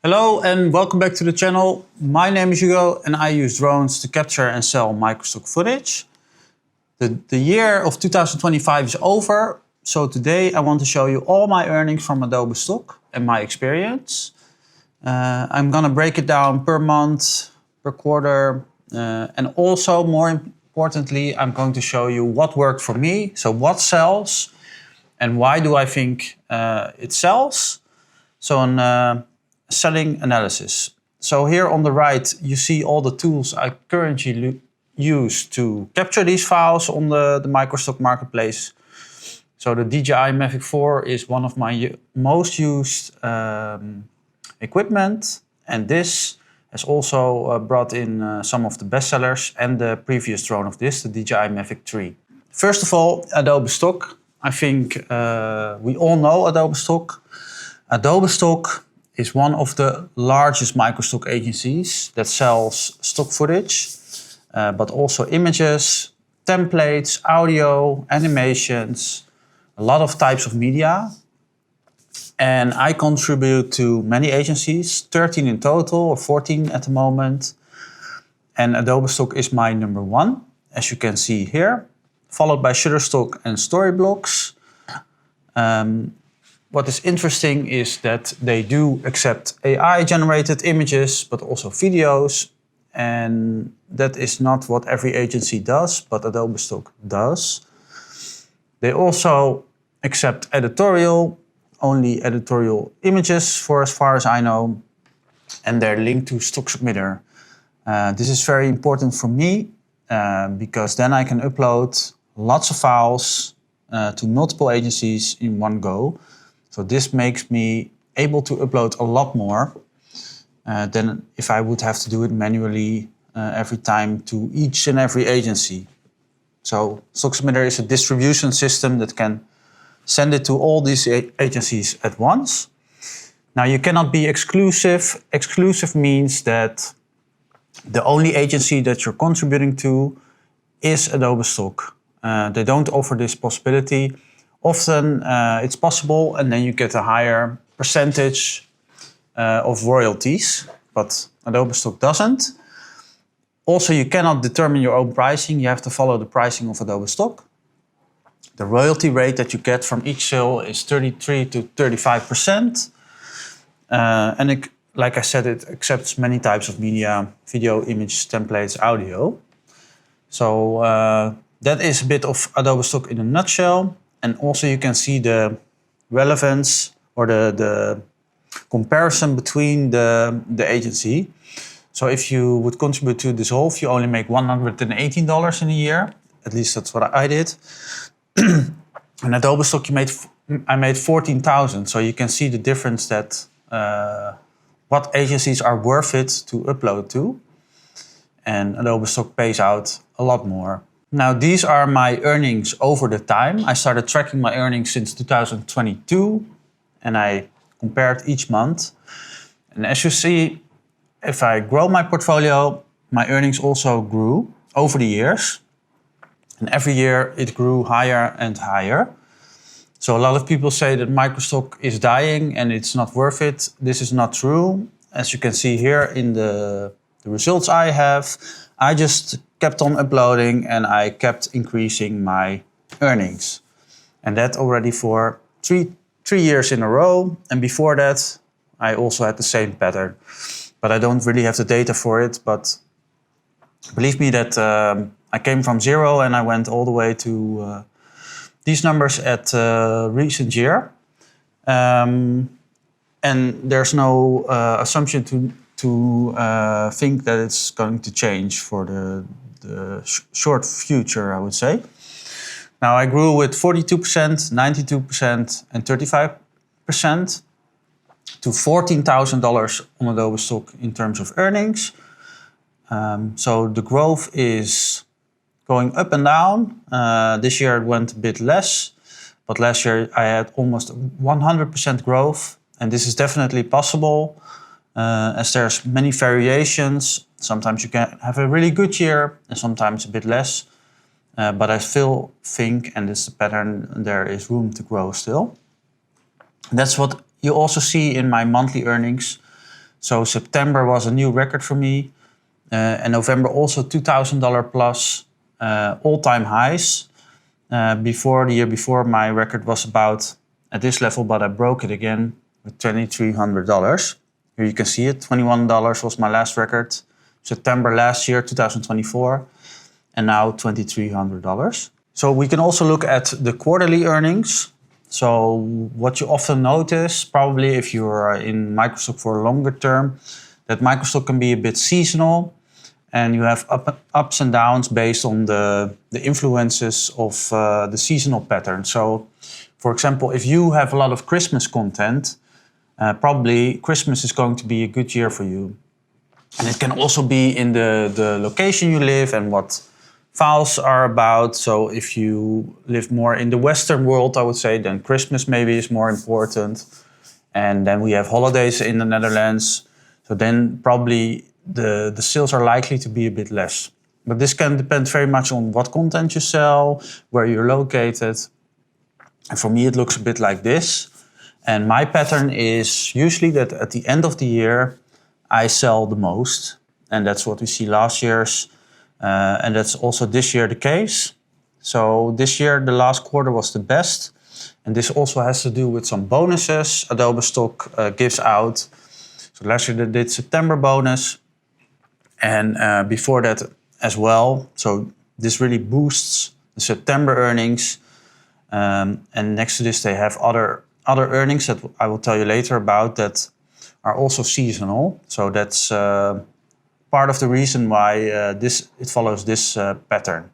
Hello and welcome back to the channel. My name is Hugo and I use drones to capture and sell Microstock footage. The year of 2025 is over, so today I want to show you all my earnings from Adobe Stock and my experience. I'm gonna break it down per month, per quarter, and also more importantly, I'm going to show you what worked for me, so what sells and why do I think it sells. So on selling analysis. So here on the right, you see all the tools I currently use to capture these files on the Microstock marketplace. So the DJI Mavic 4 is one of my most used equipment. And this has also brought in some of the bestsellers and the previous drone of this, the DJI Mavic 3. First of all, Adobe Stock. I think we all know Adobe Stock. Adobe Stock is one of the largest Microstock agencies that sells stock footage, but also images, templates, audio, animations, a lot of types of media. And I contribute to many agencies, 13 in total or 14 at the moment. And Adobe Stock is my number one, as you can see here, followed by Shutterstock and Storyblocks. What is interesting is that they do accept AI-generated images, but also videos. And that is not what every agency does, but Adobe Stock does. They also accept editorial, only editorial images for as far as I know. And they're linked to Stock Submitter. This is very important for me because then I can upload lots of files to multiple agencies in one go. So this makes me able to upload a lot more than if I would have to do it manually every time to each and every agency. So Stock Submitter is a distribution system that can send it to all these agencies at once. Now you cannot be exclusive. Exclusive means that the only agency that you're contributing to is Adobe Stock. They don't offer this possibility. Often it's possible and then you get a higher percentage of royalties, but Adobe Stock doesn't. Also, you cannot determine your own pricing. You have to follow the pricing of Adobe Stock. The royalty rate that you get from each sale is 33 to 35%. And like I said, it accepts many types of media, video, image, templates, audio. So that is a bit of Adobe Stock in a nutshell. And also you can see the relevance or the comparison between the agency. So if you would contribute to Dissolve, you only make $118 in a year. At least that's what I did. And Adobe Stock, I made 14,000. So you can see the difference that what agencies are worth it to upload to. And Adobe Stock pays out a lot more. Now, these are my earnings over the time. I started tracking my earnings since 2022 and I compared each month. And as you see, if I grow my portfolio, my earnings also grew over the years. And every year it grew higher and higher. So a lot of people say that Microstock is dying and it's not worth it. This is not true. As you can see here in the results I have, I just kept on uploading and I kept increasing my earnings. And that already for three years in a row. And before that, I also had the same pattern. But I don't really have the data for it. But believe me that I came from zero and I went all the way to these numbers at recent year. And there's no assumption to think that it's going to change for the short future, I would say. Now I grew with 42%, 92%, and 35% to $14,000 on Adobe Stock in terms of earnings. So the growth is going up and down. This year it went a bit less, but last year I had almost 100% growth, and this is definitely possible. As there's many variations. Sometimes you can have a really good year and sometimes a bit less. But I still think, and this is the pattern, there is room to grow still. That's what you also see in my monthly earnings. So September was a new record for me. And November also $2,000 plus all-time highs. Before the year before, my record was about at this level, but I broke it again with $2,300. Here you can see it. $21 was my last record. September last year, 2024, and now $2,300. So we can also look at the quarterly earnings. So what you often notice, probably if you're in Microstock for a longer term, that Microstock can be a bit seasonal, and you have ups and downs based on the influences of the seasonal pattern. So, for example, if you have a lot of Christmas content, probably Christmas is going to be a good year for you. And it can also be in the location you live and what files are about. So if you live more in the Western world, I would say, then Christmas maybe is more important. And then we have holidays in the Netherlands. So then probably the sales are likely to be a bit less. But this can depend very much on what content you sell, where you're located. And for me, it looks a bit like this. And my pattern is usually that at the end of the year, I sell the most. And that's what we see last year's. And that's also this year the case. So this year, the last quarter was the best. And this also has to do with some bonuses Adobe Stock gives out. So last year they did September bonus. And before that as well. So this really boosts the September earnings. And next to this, they have other earnings that I will tell you later about that are also seasonal. So that's part of the reason why it follows this pattern.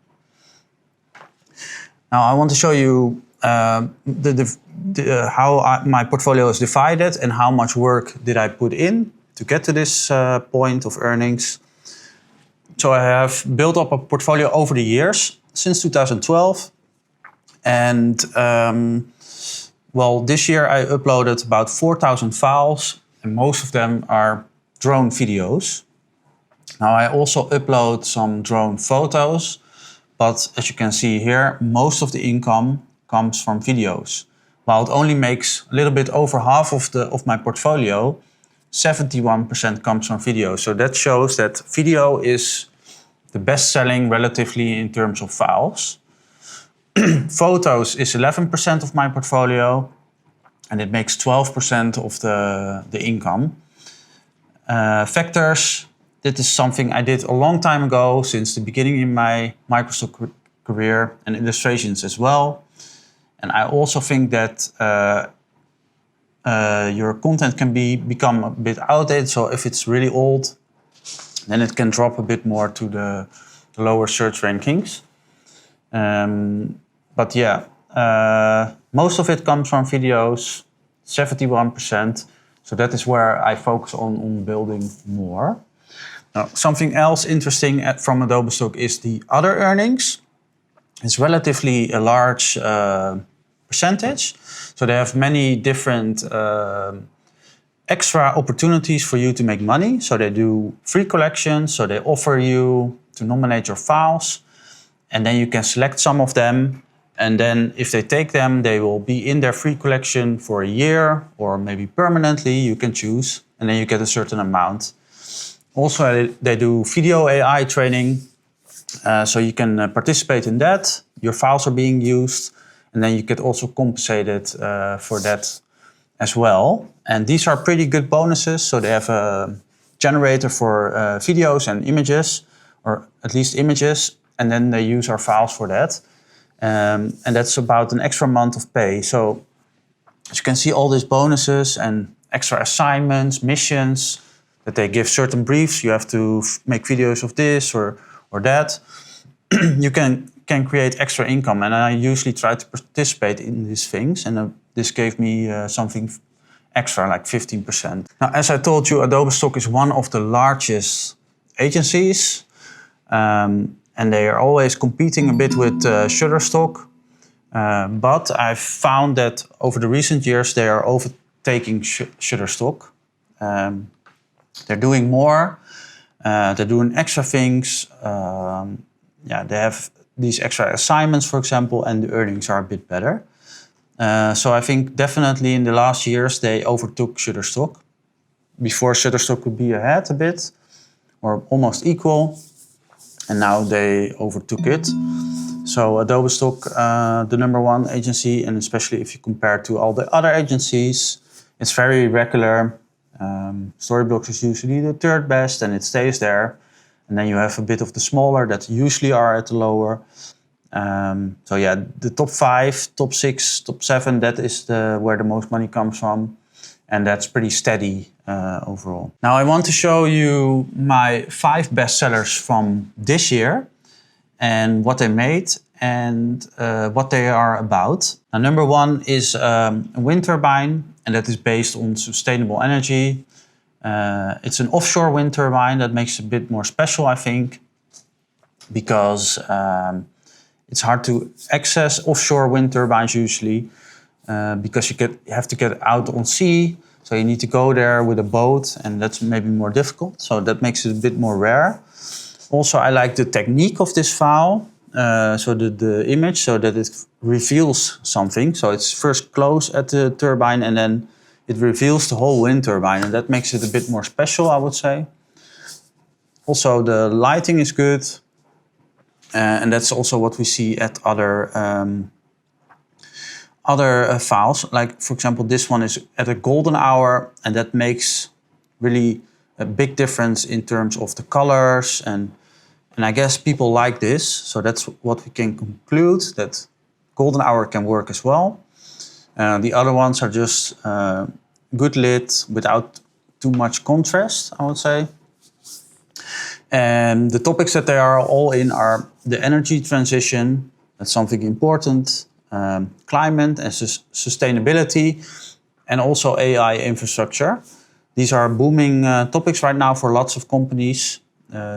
Now I want to show you how my portfolio is divided and how much work did I put in to get to this point of earnings. So I have built up a portfolio over the years since 2012. And well, this year I uploaded about 4,000 files, and most of them are drone videos. Now I also upload some drone photos, but as you can see here, most of the income comes from videos. While it only makes a little bit over half of my portfolio, 71% comes from video. So that shows that video is the best selling relatively in terms of files. Photos is 11% of my portfolio, and it makes 12% of the income. Vectors, that is something I did a long time ago, since the beginning in my Microstock career, and illustrations as well. And I also think that your content can become a bit outdated. So if it's really old, then it can drop a bit more to the lower search rankings. But yeah, most of it comes from videos, 71%. So that is where I focus on building more. Now, something else interesting from Adobe Stock is the other earnings. It's relatively a large percentage. So they have many different extra opportunities for you to make money. So they do free collections. So they offer you to nominate your files. And then you can select some of them. And then if they take them, they will be in their free collection for a year or maybe permanently, you can choose. And then you get a certain amount. Also, they do video AI training. So you can participate in that. Your files are being used. And then you get also compensated for that as well. And these are pretty good bonuses. So they have a generator for videos and images, or at least images. And then they use our files for that. And that's about an extra month of pay. So as you can see, all these bonuses and extra assignments, missions, that they give certain briefs. You have to make videos of this or that. You can create extra income. And I usually try to participate in these things. And this gave me something extra, like 15%. Now, as I told you, Adobe Stock is one of the largest agencies. And they are always competing a bit with Shutterstock. But I've found that over the recent years, they are overtaking Shutterstock. They're doing more. They're doing extra things. They have these extra assignments, for example, and the earnings are a bit better. So I think definitely in the last years, they overtook Shutterstock. Before Shutterstock could be ahead a bit, or almost equal, and now they overtook it. So Adobe Stock, the #1 agency, and especially if you compare to all the other agencies, it's very regular. Storyblocks is usually the third best, and it stays there. And then you have a bit of the smaller that usually are at the lower. So yeah, the top 5, top 6, top 7, that is where the most money comes from. And that's pretty steady overall. Now I want to show you my 5 bestsellers from this year and what they made and what they are about. Now, #1 is a wind turbine, and that is based on sustainable energy. It's an offshore wind turbine that makes it a bit more special, I think, because it's hard to access offshore wind turbines usually, because you have to get out on sea. So you need to go there with a boat, and that's maybe more difficult. So that makes it a bit more rare. Also, I like the technique of this file, so the image, so that it reveals something. So it's first close at the turbine, and then it reveals the whole wind turbine, and that makes it a bit more special, I would say. Also, the lighting is good, and that's also what we see at other files. Like, for example, this one is at a golden hour, and that makes really a big difference in terms of the colors, and I guess people like this. So that's what we can conclude, that golden hour can work as well. The other ones are just good lit without too much contrast, I would say. And the topics that they are all in are the energy transition, that's something important, climate and sustainability, and also AI infrastructure. These are booming topics right now for lots of companies.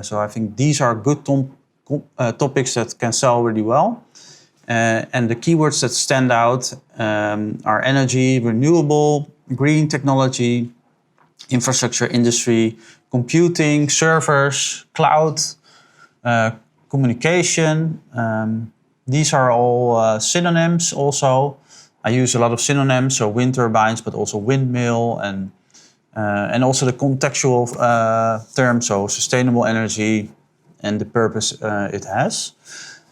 So I think these are good topics that can sell really well. And the keywords that stand out are energy, renewable, green technology, infrastructure industry, computing, servers, cloud, communication. These are all synonyms also. I use a lot of synonyms, so wind turbines, but also windmill, and also the contextual term, so sustainable energy and the purpose it has.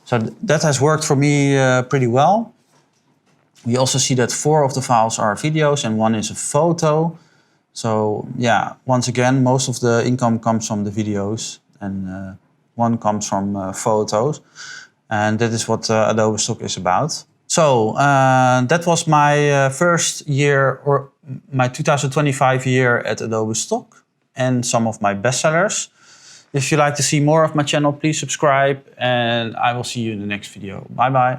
So that has worked for me pretty well. We also see that 4 of the files are videos and 1 is a photo. So yeah, once again, most of the income comes from the videos, and 1 comes from photos. And that is what Adobe Stock is about. So that was my first year, or my 2025 year at Adobe Stock, and some of my bestsellers. If you'd like to see more of my channel, please subscribe, and I will see you in the next video. Bye bye.